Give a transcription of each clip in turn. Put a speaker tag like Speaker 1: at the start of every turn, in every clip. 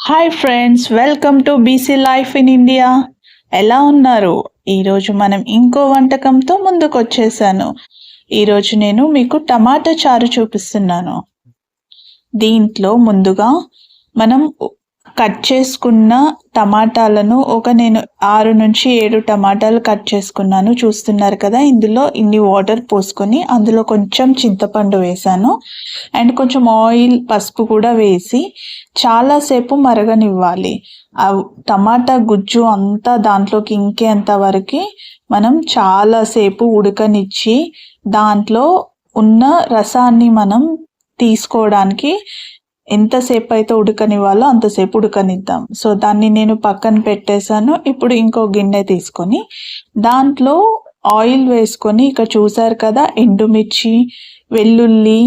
Speaker 1: Hi friends, welcome to busy life in India. ఎలా ఉన్నారు? ఈరోజు మనం ఇంకో వంటకంతో ముందుకు వచ్చేసాను. ఈరోజు నేను మీకు టమాటా చారు చూపిస్తున్నాను. దీంట్లో ముందుగా మనం కట్ చేసుకున్న టమాటాలను నేను 6 నుంచి 7 టమాటాలు కట్ చేసుకున్నాను. చూస్తున్నారు కదా, ఇందులో ఇన్ని వాటర్ పోసుకొని అందులో కొంచెం చింతపండు వేసాను అండ్ కొంచెం ఆయిల్, పసుపు కూడా వేసి చాలాసేపు మరగనివ్వాలి. ఆ టమాటా గుజ్జు అంతా దాంట్లోకి ఇంకేంత వరకు మనం చాలాసేపు ఉడకనిచ్చి దాంట్లో ఉన్న రసాన్ని మనం తీసుకోవడానికి ఎంతసేపు అయితే ఉడకనివ్వాలో అంతసేపు ఉడకనిద్దాం. సో దాన్ని నేను పక్కన పెట్టేశాను. ఇప్పుడు ఇంకో గిన్నె తీసుకొని దాంట్లో ఆయిల్ వేసుకొని, ఇక్కడ చూసారు కదా, ఎండుమిర్చి, వెల్లుల్లి,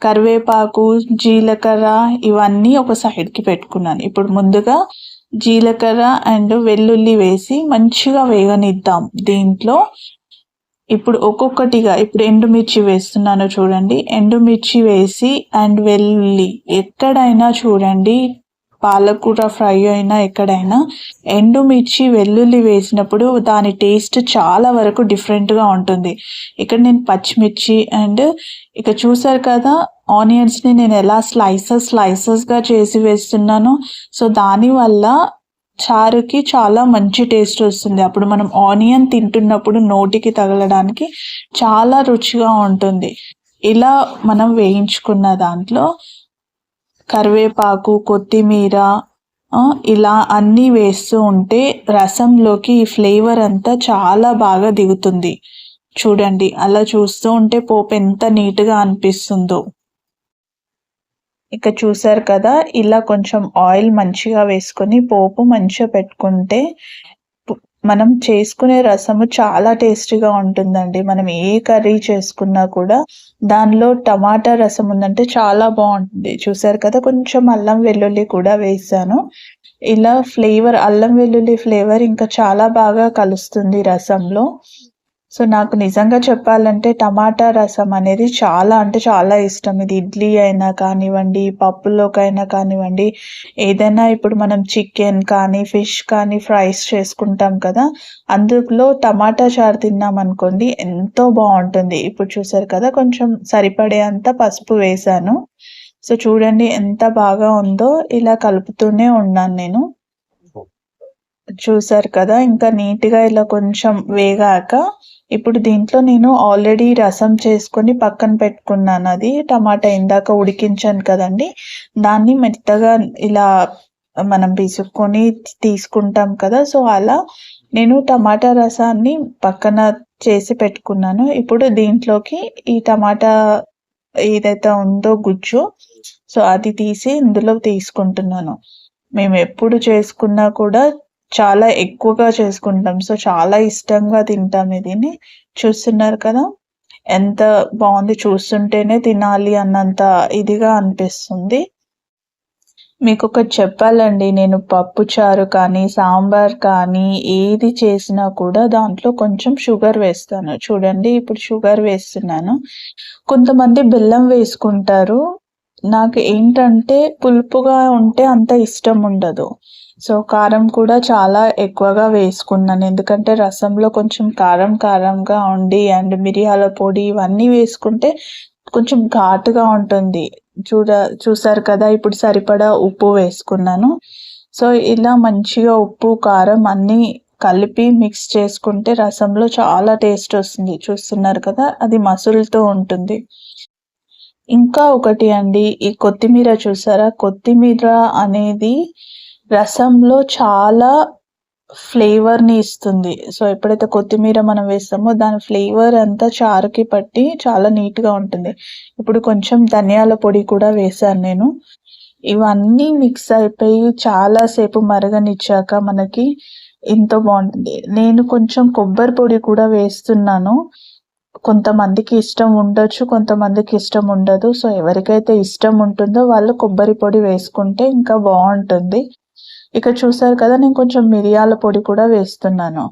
Speaker 1: కరివేపాకు, జీలకర్ర ఇవన్నీ ఒక సైడ్కి పెట్టుకున్నాను. ఇప్పుడు ముందుగా జీలకర్ర అండ్ వెల్లుల్లి వేసి మంచిగా వేగనిద్దాం. దీంట్లో ఇప్పుడు ఒక్కొక్కటిగా ఇప్పుడు ఎండుమిర్చి వేస్తున్నాను చూడండి. ఎండుమిర్చి వేసి అండ్ వెల్లుల్లి, ఎక్కడైనా చూడండి, పాలకూర ఫ్రై అయినా ఎక్కడైనా ఎండుమిర్చి, వెల్లుల్లి వేసినప్పుడు దాని టేస్ట్ చాలా వరకు డిఫరెంట్గా ఉంటుంది. ఇక్కడ నేను పచ్చిమిర్చి అండ్ ఇక చూసారు కదా, ఆనియన్స్ని నేను ఎలా స్లైసెస్గా చేసి వేస్తున్నాను. సో దానివల్ల చారుకి చాలా మంచి టేస్ట్ వస్తుంది. అప్పుడు మనం ఆనియన్ తింటున్నప్పుడు నోటికి తగలడానికి చాలా రుచిగా ఉంటుంది. ఇలా మనం వేయించుకున్న దాంట్లో కరివేపాకు, కొత్తిమీర ఇలా అన్నీ వేస్తూ ఉంటే రసంలోకి ఈ ఫ్లేవర్ అంతా చాలా బాగా దిగుతుంది. చూడండి, అలా చూస్తూ ఉంటే పోపు ఎంత నీట్గా అనిపిస్తుందో. ఇక చూసారు కదా, ఇలా కొంచెం ఆయిల్ మంచిగా వేసుకొని పోపు మంచిగా పెట్టుకుంటే మనం చేసుకునే రసము చాలా టేస్టీగా ఉంటుందండి. మనం ఏ కర్రీ చేసుకున్నా కూడా దానిలో టమాటా రసం ఉందంటే చాలా బాగుంటుంది. చూసారు కదా, కొంచెం అల్లం వెల్లుల్లి కూడా వేసాను. ఇలా ఫ్లేవర్, అల్లం వెల్లుల్లి ఫ్లేవర్ ఇంకా చాలా బాగా కలుస్తుంది రసంలో. సో నాకు నిజంగా చెప్పాలంటే టమాటా రసం అనేది చాలా అంటే చాలా ఇష్టం. ఇది ఇడ్లీ అయినా కానివ్వండి, పప్పులోకైనా కానివ్వండి, ఏదైనా ఇప్పుడు మనం చికెన్ కానీ, ఫిష్ కానీ ఫ్రైస్ చేసుకుంటాం కదా, అందులో టమాటా చారు తిన్నాం అనుకోండి, ఎంతో బాగుంటుంది. ఇప్పుడు చూసారు కదా, కొంచెం సరిపడే అంత పసుపు వేసాను. సో చూడండి ఎంత బాగా ఉందో. ఇలా కలుపుతూనే ఉన్నాను నేను. చూసారు కదా, ఇంకా నీట్గా ఇలా కొంచెం వేగాక ఇప్పుడు దీంట్లో నేను ఆల్రెడీ రసం చేసుకొని పక్కన పెట్టుకున్నాను. అది టమాటా ఇందాక ఉడికించాను కదండి, దాన్ని మెత్తగా ఇలా మనం పిసుక్కొని తీసుకుంటాం కదా, సో అలా నేను టమాటా రసాన్ని పక్కన చేసి పెట్టుకున్నాను. ఇప్పుడు దీంట్లోకి ఈ టమాటా ఏదైతే ఉందో గుజ్జు, సో అది తీసి ఇందులో తీసుకుంటున్నాను. మేము ఎప్పుడు చేసుకున్నా కూడా చాలా ఎక్కువగా చేసుకుంటాం. సో చాలా ఇష్టంగా తింటాం దీన్ని. చూస్తున్నారు కదా ఎంత బాగుంది, చూస్తుంటేనే తినాలి అన్నంత ఇదిగా అనిపిస్తుంది. మీకు ఒకటి చెప్పాలండి, నేను పప్పు చారు కానీ, సాంబార్ కానీ ఏది చేసినా కూడా దాంట్లో కొంచెం షుగర్ వేస్తాను. చూడండి, ఇప్పుడు షుగర్ వేస్తున్నాను. కొంతమంది బెల్లం వేసుకుంటారు. నాకు ఏంటంటే పులుపుగా ఉంటే అంత ఇష్టం ఉండదు. సో కారం కూడా చాలా ఎక్కువగా వేసుకున్నాను, ఎందుకంటే రసంలో కొంచెం కారంగా ఉండి అండ్ మిరియాల పొడి ఇవన్నీ వేసుకుంటే కొంచెం ఘాటుగా ఉంటుంది. చూసారు కదా, ఇప్పుడు సరిపడా ఉప్పు వేసుకున్నాను. సో ఇలా మంచిగా ఉప్పు, కారం అన్నీ కలిపి మిక్స్ చేసుకుంటే రసంలో చాలా టేస్ట్ వస్తుంది. చూస్తున్నారు కదా, అది మసులుతూ ఉంటుంది. ఇంకా ఒకటి అండి, ఈ కొత్తిమీర చూసారా, కొత్తిమీర అనేది రసంలో చాలా ఫ్లేవర్ని ఇస్తుంది. సో ఎప్పుడైతే కొత్తిమీర మనం వేస్తామో దాని ఫ్లేవర్ అంతా చారుకి పట్టి చాలా నీట్గా ఉంటుంది. ఇప్పుడు కొంచెం ధనియాల పొడి కూడా వేశాను నేను. ఇవన్నీ మిక్స్ అయిపోయి చాలాసేపు మరగనిచ్చాక మనకి ఎంతో బాగుంటుంది. నేను కొంచెం కొబ్బరి పొడి కూడా వేస్తున్నాను. కొంతమందికి ఇష్టం ఉండొచ్చు, కొంతమందికి ఇష్టం ఉండదు. సో ఎవరికైతే ఇష్టం ఉంటుందో వాళ్ళు కొబ్బరి పొడి వేసుకుంటే ఇంకా బాగుంటుంది. ఇక చూసారు కదా, నేను కొంచెం మిరియాల పొడి కూడా వేస్తున్నాను.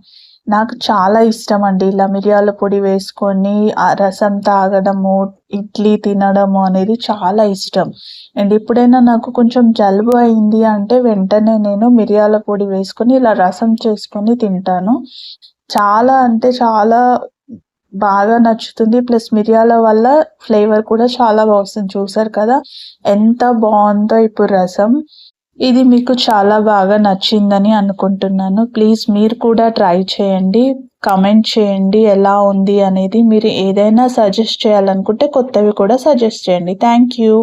Speaker 1: నాకు చాలా ఇష్టమండి ఇలా మిరియాల పొడి వేసుకొని ఆ రసం తాగడము, ఇడ్లీ తినడము అనేది చాలా ఇష్టం. అండ్ ఎప్పుడైనా నాకు కొంచెం జలుబు అయింది అంటే వెంటనే నేను మిరియాల పొడి వేసుకొని ఇలా రసం చేసుకొని తింటాను. చాలా అంటే చాలా బాగా నచ్చుతుంది. ప్లస్ మిరియాల వల్ల ఫ్లేవర్ కూడా చాలా వస్తుంది. చూసారు కదా! ఎంత బావుందో ఇప్పుడు రసం. ఇది మీకు చాలా బాగా నచ్చిందని అనుకుంటున్నాను. ప్లీజ్ మీరు కూడా ట్రై చేయండి. కామెంట్ చేయండి ఎలా ఉంది అనేది. మీరు ఏదైనా సజెస్ట్ చేయాలనుకుంటే కొత్తవి కూడా సజెస్ట్ చేయండి. Thank you.